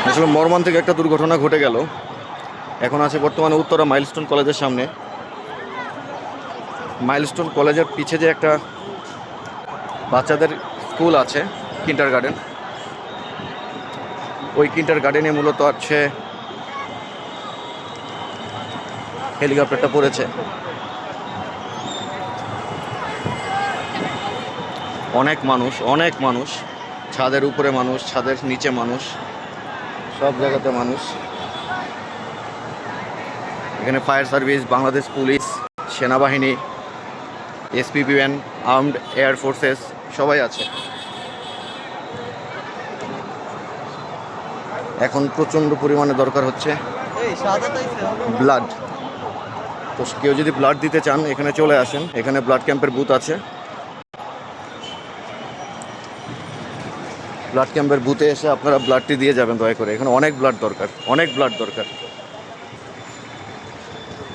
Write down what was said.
আসলে মর্মান্তিক একটা দুর্ঘটনা ঘটে গেল। এখন আছে বর্তমানে উত্তরা মাইলস্টোন কলেজের সামনে। মাইলস্টোন কলেজের পিছে যে একটা বাচ্চাদের স্কুল আছে, কিন্ডার গার্ডেন, ওই কিন্ডার গার্ডেনে মূলত আছে হেলিকপ্টারটা পড়েছে। অনেক মানুষ, ছাদের উপরে মানুষ, ছাদের নিচে মানুষ, সব জায়গাতে মানুষ। এখানে ফায়ার সার্ভিস, বাংলাদেশ পুলিশ, সেনাবাহিনী, এসপিবিএন, আর্মড এয়ার ফোর্সেস সবাই আছে। এখন প্রচণ্ড পরিমাণে দরকার হচ্ছে ব্লাড। তো কেউ যদি ব্লাড দিতে চান এখানে চলে আসেন, এখানে ব্লাড ক্যাম্পের বুথ আছে। ব্লাড ক্যাম্পের বুথে এসে আপনারা ব্লাডটি দিয়ে যাবেন দয়া করে। এখানে অনেক ব্লাড দরকার।